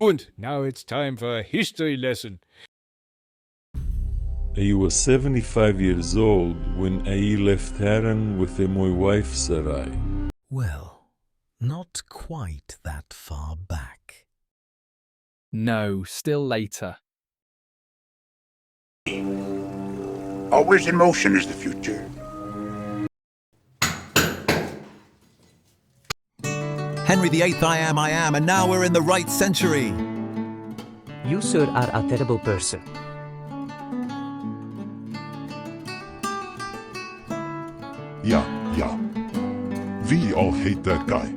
Und now it's time for a history lesson. I was 75 years old when I left Haran with my wife Sarai. Well, not quite that far back. No, still later. Always in motion is the future. Henry VIII, I am, and now we're in the right century. You, sir, are a terrible person. Yeah. We all hate that guy.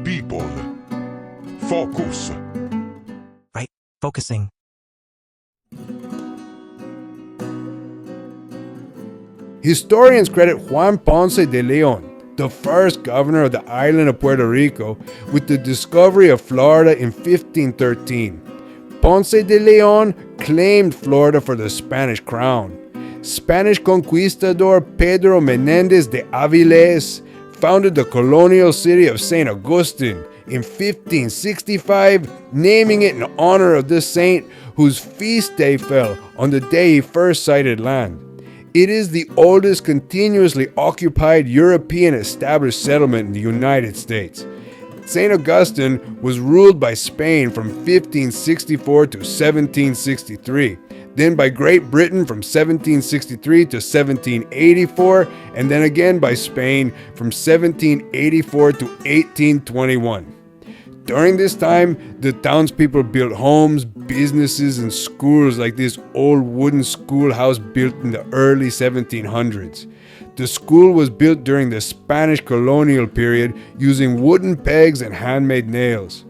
People. Focus. Right, focusing. Historians credit Juan Ponce de Leon, the first governor of the island of Puerto Rico, with the discovery of Florida in 1513. Ponce de Leon claimed Florida for the Spanish crown. Spanish conquistador Pedro Menendez de Avilés founded the colonial city of St. Augustine in 1565, naming it in honor of this saint whose feast day fell on the day he first sighted land. It is the oldest continuously occupied European established settlement in the United States. St. Augustine was ruled by Spain from 1564 to 1763, then by Great Britain from 1763 to 1784, and then again by Spain from 1784 to 1821. During this time, the townspeople built homes, businesses, and schools like this old wooden schoolhouse built in the early 1700s. The school was built during the Spanish colonial period using wooden pegs and handmade nails.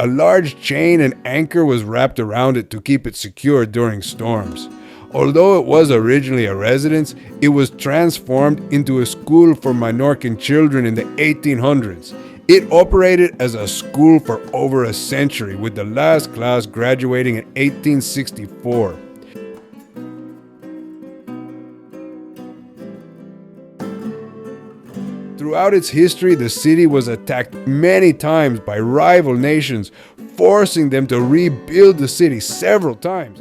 A large chain and anchor was wrapped around it to keep it secure during storms. Although it was originally a residence, it was transformed into a school for Minorcan children in the 1800s. It operated as a school for over a century, with the last class graduating in 1864. Throughout its history, the city was attacked many times by rival nations, forcing them to rebuild the city several times.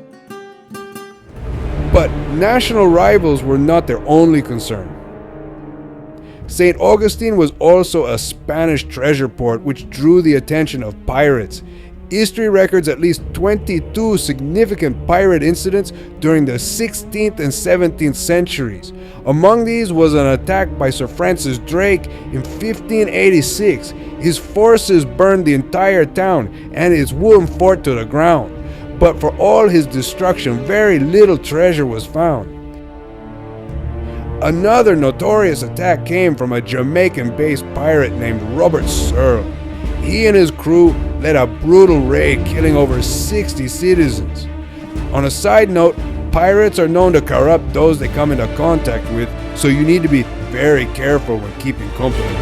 But national rivals were not their only concern. St. Augustine was also a Spanish treasure port which drew the attention of pirates. History records at least 22 significant pirate incidents during the 16th and 17th centuries. Among these was an attack by Sir Francis Drake in 1586. His forces burned the entire town and its wooden fort to the ground. But for all his destruction, very little treasure was found. Another notorious attack came from a Jamaican-based pirate named Robert Searle. He and his crew led a brutal raid, killing over 60 citizens. On a side note, pirates are known to corrupt those they come into contact with, so you need to be very careful when keeping company.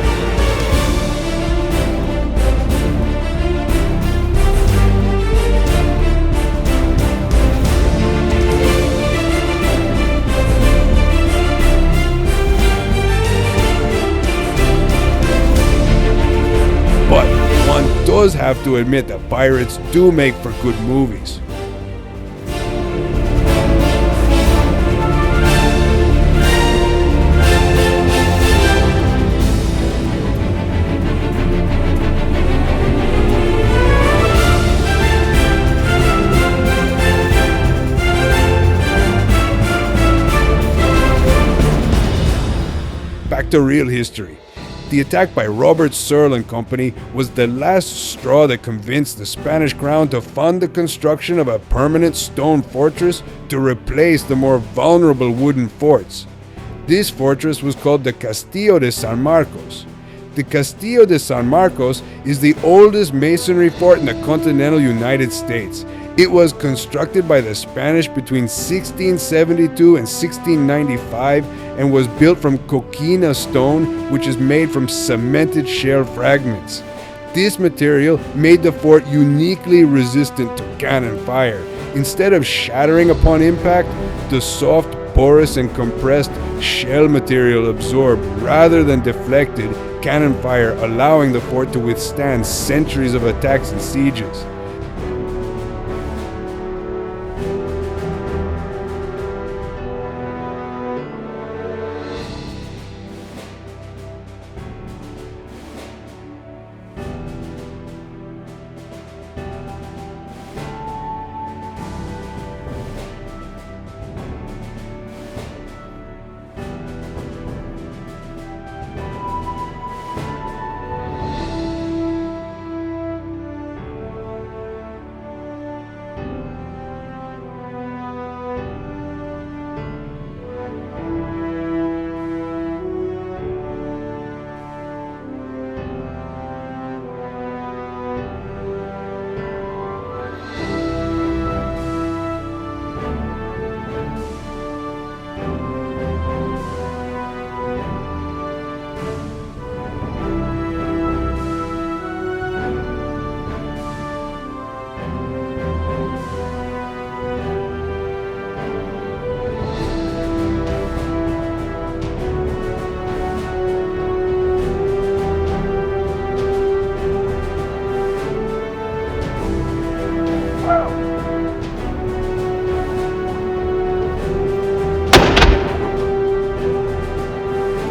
But one does have to admit that pirates do make for good movies. Back to real history. The attack by Robert Searle and Company was the last straw that convinced the Spanish crown to fund the construction of a permanent stone fortress to replace the more vulnerable wooden forts. This fortress was called the Castillo de San Marcos. The Castillo de San Marcos is the oldest masonry fort in the continental United States. It was constructed by the Spanish between 1672 and 1695 and was built from coquina stone, which is made from cemented shell fragments. This material made the fort uniquely resistant to cannon fire. Instead of shattering upon impact, the soft porous and compressed shell material absorbed rather than deflected cannon fire, allowing the fort to withstand centuries of attacks and sieges.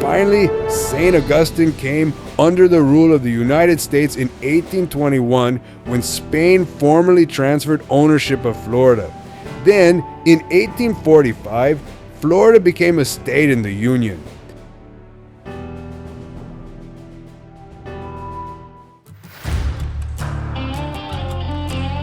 Finally, St. Augustine came under the rule of the United States in 1821 when Spain formally transferred ownership of Florida. Then, in 1845, Florida became a state in the Union.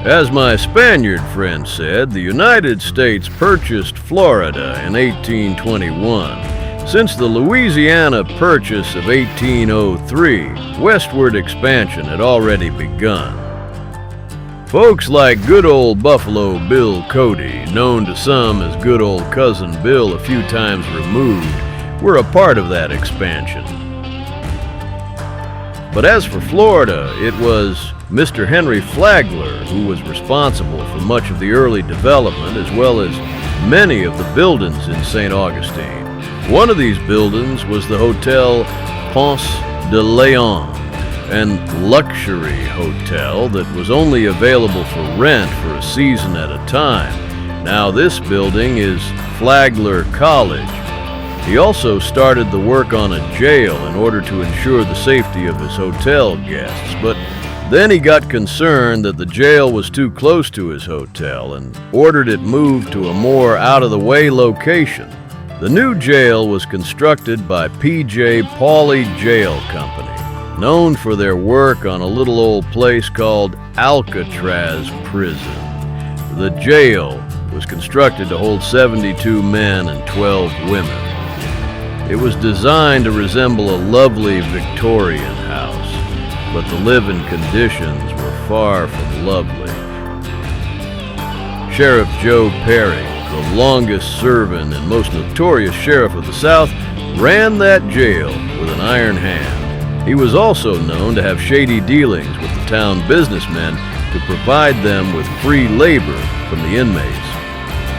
As my Spaniard friend said, the United States purchased Florida in 1821. Since the Louisiana Purchase of 1803, westward expansion had already begun. Folks like good old Buffalo Bill Cody, known to some as good old Cousin Bill a few times removed, were a part of that expansion. But as for Florida, it was Mr. Henry Flagler who was responsible for much of the early development as well as many of the buildings in St. Augustine. One of these buildings was the Hotel Ponce de Leon, an luxury hotel that was only available for rent for a season at a time. Now this building is Flagler College. He also started the work on a jail in order to ensure the safety of his hotel guests, but then he got concerned that the jail was too close to his hotel and ordered it moved to a more out-of-the-way location. The new jail was constructed by P.J. Pauley Jail Company, known for their work on a little old place called Alcatraz Prison. The jail was constructed to hold 72 men and 12 women. It was designed to resemble a lovely Victorian house, but the living conditions were far from lovely. Sheriff Joe Perry, the longest-serving and most notorious sheriff of the South, ran that jail with an iron hand. He was also known to have shady dealings with the town businessmen to provide them with free labor from the inmates.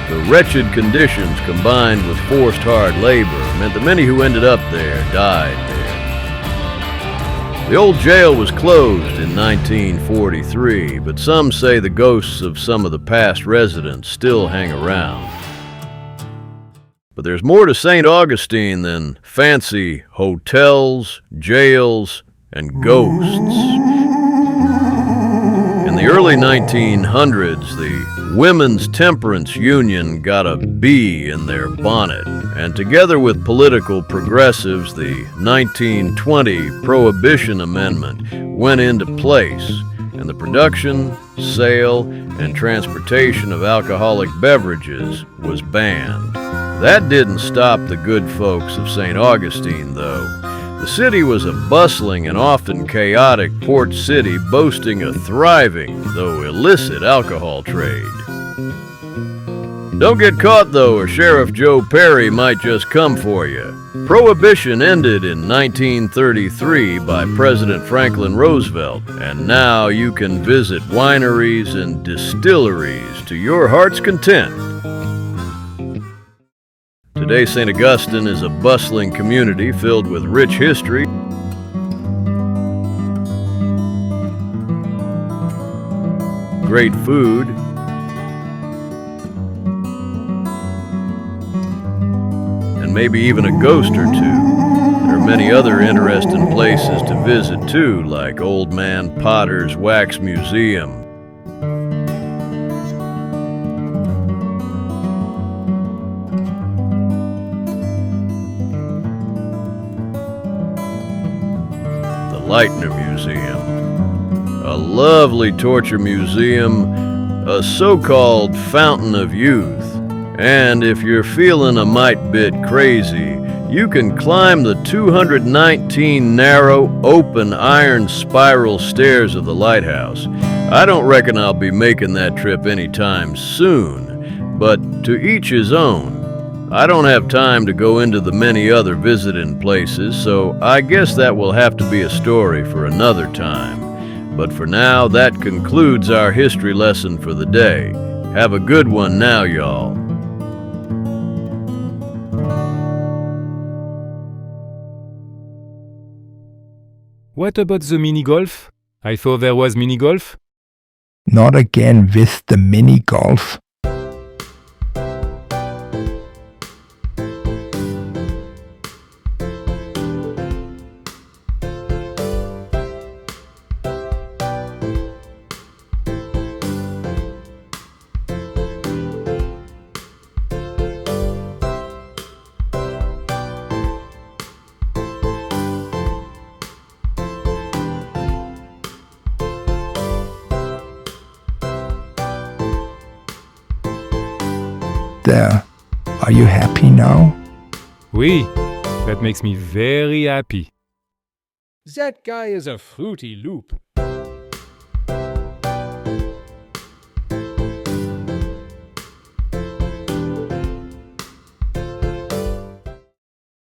The wretched conditions combined with forced hard labor meant that many who ended up there died there. The old jail was closed in 1943, but some say the ghosts of some of the past residents still hang around. But there's more to St. Augustine than fancy hotels, jails, and ghosts. In the early 1900s, the Women's Temperance Union got a bee in their bonnet, and together with political progressives, the 1920 Prohibition Amendment went into place, and the production, sale, and transportation of alcoholic beverages was banned. That didn't stop the good folks of St. Augustine, though. The city was a bustling and often chaotic port city boasting a thriving, though illicit, alcohol trade. Don't get caught, though, or Sheriff Joe Perry might just come for you. Prohibition ended in 1933 by President Franklin Roosevelt, and now you can visit wineries and distilleries to your heart's content. Today, St. Augustine is a bustling community filled with rich history, great food, and maybe even a ghost or two. There are many other interesting places to visit too, like Old Man Potter's Wax Museum. The Lightner Museum, a lovely torture museum, a so-called fountain of youth. And if you're feeling a mite bit crazy, you can climb the 219 narrow, open iron spiral stairs of the lighthouse. I don't reckon I'll be making that trip anytime soon, but to each his own. I don't have time to go into the many other visiting places, so I guess that will have to be a story for another time. But for now, that concludes our history lesson for the day. Have a good one now, y'all. What about the mini-golf? I thought there was mini-golf. Not again with the mini golf. There. Are you happy now? Oui, that makes me very happy. That guy is a fruity loop.